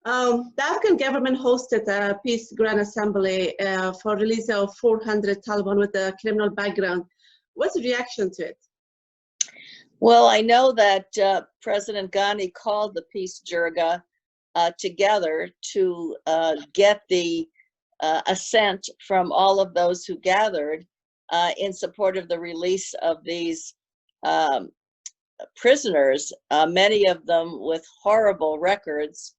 The Afghan government hosted a peace grand assembly for release of 400 Taliban with a criminal background. What's the reaction to it? Well, I know that President Ghani called the peace jirga together to get the assent from all of those who gathered in support of the release of these prisoners, many of them with horrible records,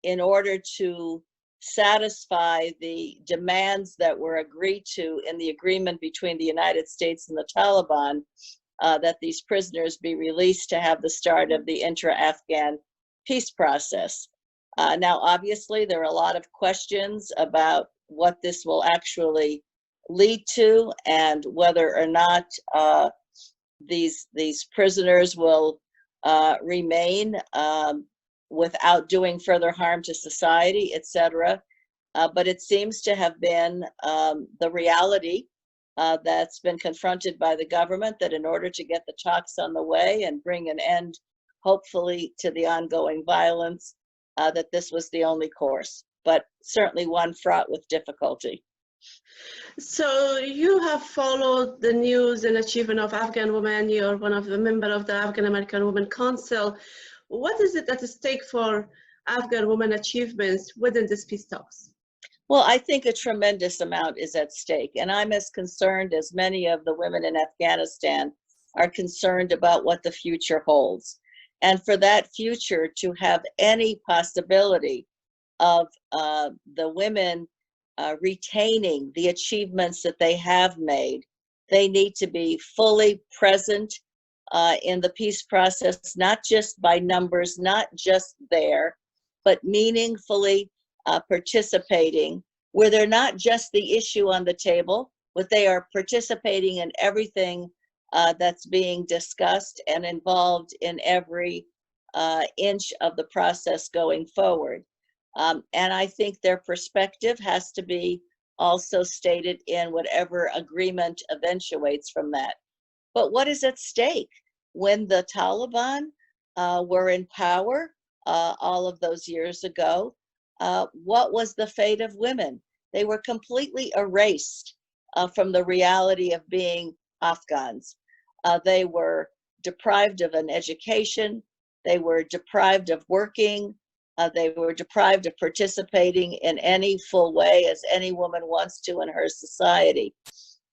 in order to satisfy the demands that were agreed to in the agreement between the United States and the Taliban, that these prisoners be released to have the start of the intra-Afghan peace process. Now, obviously, there are a lot of questions about what this will actually lead to and whether or not these prisoners will remain without doing further harm to society, etc. But it seems to have been the reality that's been confronted by the government, that in order to get the talks on the way and bring an end, hopefully, to the ongoing violence, that this was the only course, but certainly one fraught with difficulty. So you have followed the news and achievement of Afghan women. You're one of the members of the Afghan American Women Council. What is it at stake for Afghan women achievements within these peace talks? Well, I think a tremendous amount is at stake, and I'm as concerned as many of the women in Afghanistan are concerned about what the future holds. And for that future to have any possibility of the women retaining the achievements that they have made, they need to be fully present in the peace process, not just by numbers, not just there, but meaningfully participating, where they're not just the issue on the table, but they are participating in everything that's being discussed and involved in every inch of the process going forward. And I think their perspective has to be also stated in whatever agreement eventuates from that. But what is at stake? When the Taliban were in power all of those years ago, what was the fate of women? They were completely erased from the reality of being Afghans. They were deprived of an education. They were deprived of working. They were deprived of participating in any full way as any woman wants to in her society.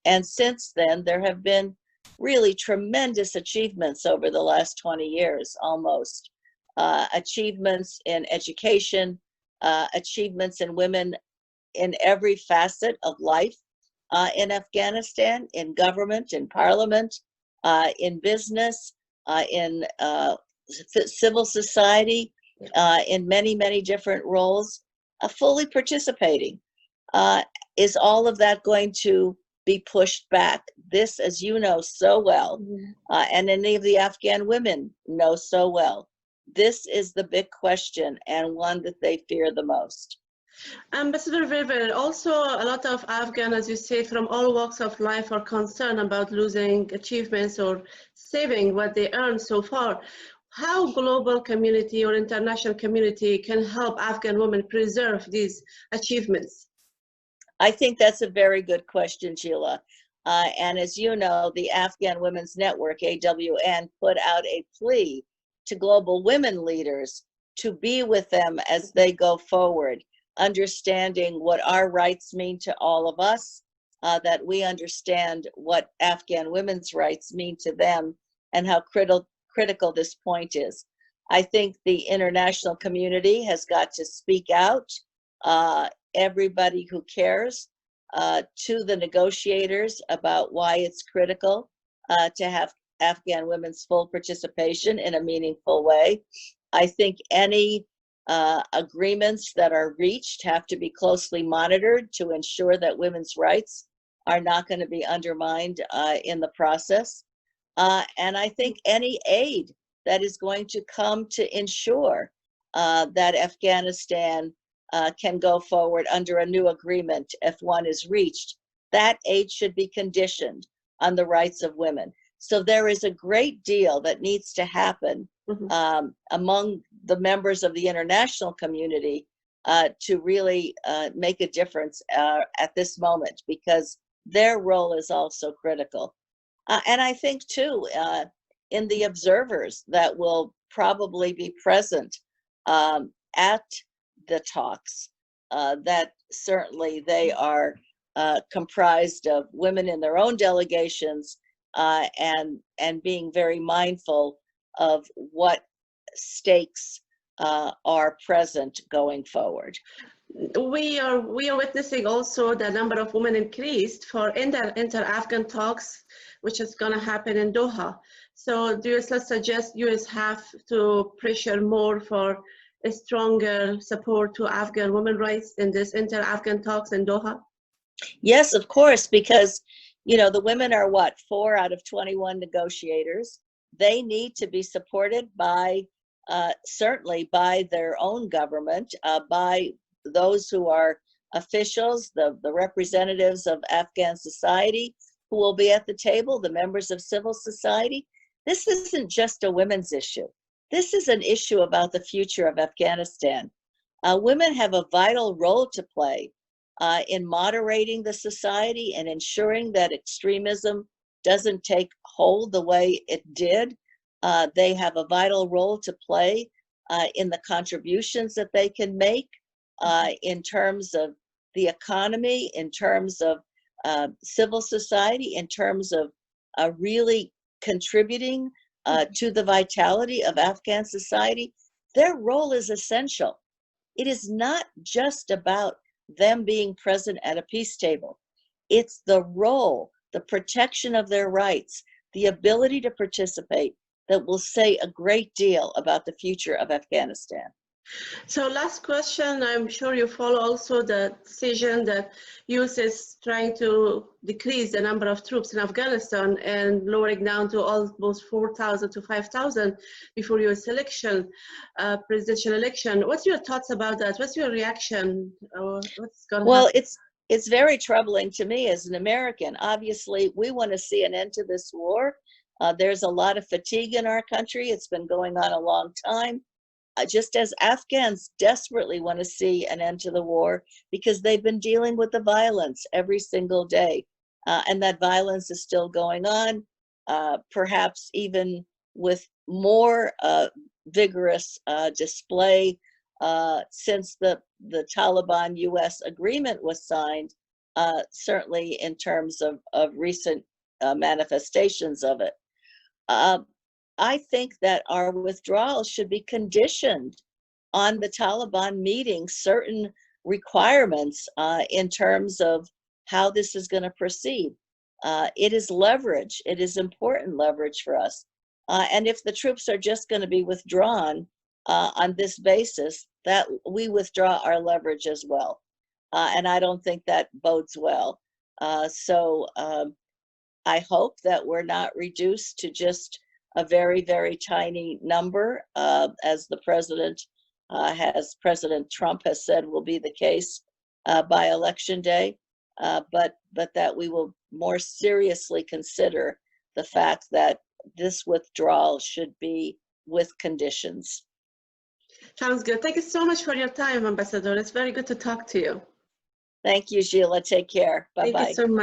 And since then, there have been really tremendous achievements over the last 20 years, almost. Achievements in education, achievements in women in every facet of life in Afghanistan, in government, in parliament, in business, in civil society, in many, many different roles, fully participating. Is all of that going to be pushed back? This, as you know so well, and any of the Afghan women know so well, this is the big question and one that they fear the most. Ambassador Verveer, also a lot of Afghan, as you say, from all walks of life are concerned about losing achievements or saving what they earned so far. How global community or international community can help Afghan women preserve these achievements? I think that's a very good question, Zheela. And as you know, the Afghan Women's Network, AWN, put out a plea to global women leaders to be with them as they go forward, understanding what our rights mean to all of us, that we understand what Afghan women's rights mean to them, and how critical this point is. I think the international community has got to speak out, everybody who cares, to the negotiators about why it's critical to have Afghan women's full participation in a meaningful way. I think any agreements that are reached have to be closely monitored to ensure that women's rights are not going to be undermined in the process. And I think any aid that is going to come to ensure that Afghanistan can go forward under a new agreement, if one is reached, that aid should be conditioned on the rights of women. So there is a great deal that needs to happen among the members of the international community to really make a difference at this moment, because their role is also critical. And I think too, in the observers that will probably be present at the talks, that certainly they are comprised of women in their own delegations, and being very mindful of what stakes are present going forward. We are witnessing also the number of women increased for inter-Afghan talks, which is going to happen in Doha. So do you suggest US have to pressure more for a stronger support to Afghan women's rights in this inter-Afghan talks in Doha? Yes, of course, because the women are what, 4 out of 21 negotiators. They need to be supported by certainly by their own government, by those who are officials, the representatives of Afghan society who will be at the table, the members of civil society. This isn't just a women's issue. This is an issue about the future of Afghanistan. Women have a vital role to play in moderating the society and ensuring that extremism doesn't take hold the way it did. They have a vital role to play in the contributions that they can make in terms of the economy, in terms of civil society, in terms of really contributing to the vitality of Afghan society. Their role is essential. It is not just about them being present at a peace table. It's the role, the protection of their rights, the ability to participate that will say a great deal about the future of Afghanistan. So last question, I'm sure you follow also the decision that US is trying to decrease the number of troops in Afghanistan and lowering down to almost 4,000 to 5,000 before US election, presidential election. What's your thoughts about that? What's your reaction? What's going to Well, happen? it's very troubling to me as an American. Obviously, we want to see an end to this war. There's a lot of fatigue in our country. It's been going on a long time. Just as Afghans desperately want to see an end to the war because they've been dealing with the violence every single day. And that violence is still going on, perhaps even with more vigorous display since the Taliban-US agreement was signed, certainly in terms of recent manifestations of it. I think that our withdrawal should be conditioned on the Taliban meeting certain requirements in terms of how this is going to proceed. It is leverage. It is important leverage for us. And if the troops are just going to be withdrawn on this basis, that we withdraw our leverage as well. And I don't think that bodes well. So I hope that we're not reduced to just a very, very tiny number, as President Trump has said will be the case by election day, but that we will more seriously consider the fact that this withdrawal should be with conditions. Sounds good. Thank you so much for your time, Ambassador. It's very good to talk to you. Thank you, Zheela. Take care. Bye-bye. Thank you so much.